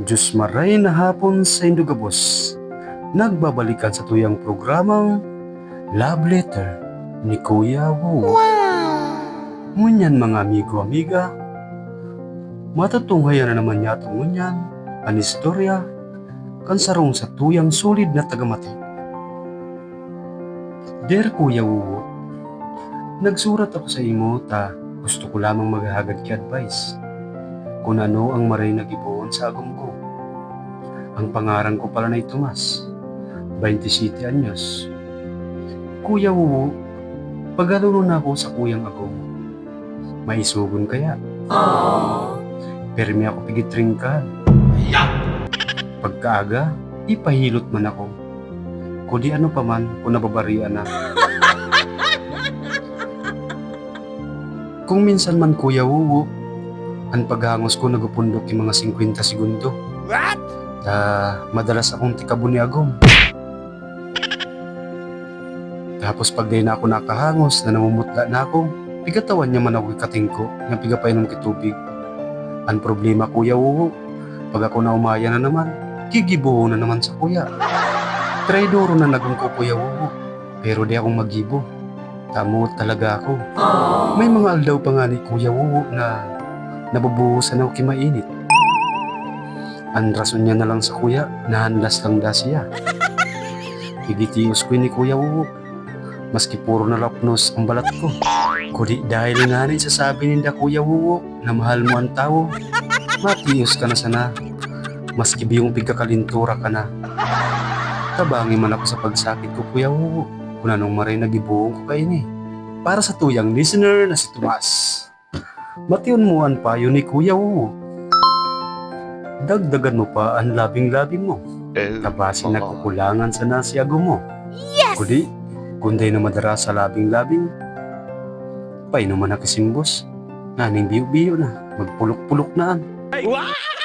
Diyos maray na hapon sa Indugabos. Nagbabalikan sa tuyang programang Love Letter ni Kuya Wu. Ngunyan mga amigo-amiga, matutunghayan na naman yata ngunyan ang istorya kan sarong sa tuyang solid na tagamati. Der Kuya Wu, nagsurat ako sa imo ta gusto ko lamang maghahagad ki advice kung ano ang maray nagibuon sa agom ko. Ang pangaran ko pala na Tomas, 27 anyos. Kuya Wu, pagaluno na ako sa kuyang agom. Maisugon kaya? Permi ako pigitring ka. Pagkaaga, ipahilot man ako. Kudi ano pa man kung nababarian na. Kung minsan man Kuya Wu, ang paghangos ko nagupundok yung mga 50 segundo. What? Madalas akong tikabo ni agom. Tapos pag di na ako nakahangos na namumutla na ako, pigatawan niya man ako ikatingko nga pigapainom kitubig. Ang problema Kuya Wu, pag ako na umaya na naman, gigibo na naman sa kuya. Traidoro na nagong ko Kuya Wu, pero di akong magibo. Tamo talaga ako. May mga aldaw pa nga ni Kuya Wu na nabubuhusan ako kimainit. Ang rason niya na lang sa kuya, nahanlas lang da siya. Higitius ko ni Kuya Wu, maski puro na lapnos ang balat ko. Kudi dahil nga rin sasabi ninda Kuya Wu na mahal mo ang tao, matius ka na sana, maski biyong pigkakalintura ka na. Tabangi man ako sa pagsakit ko Kuya Wu, kung anong maray nagibuong ko kayo ni. Para sa tuyang listener na si Tomas, matiun mo ang payo ni Kuya Wu. Dagdagan mo pa ang labing-labing mo. Tabasin na kukulangan sa nasiago mo. Yes! Kudi, kunday na madara sa labing-labing, painuman na kasimbos. Naning biyo-biyo na, magpulok-pulok na. Wow!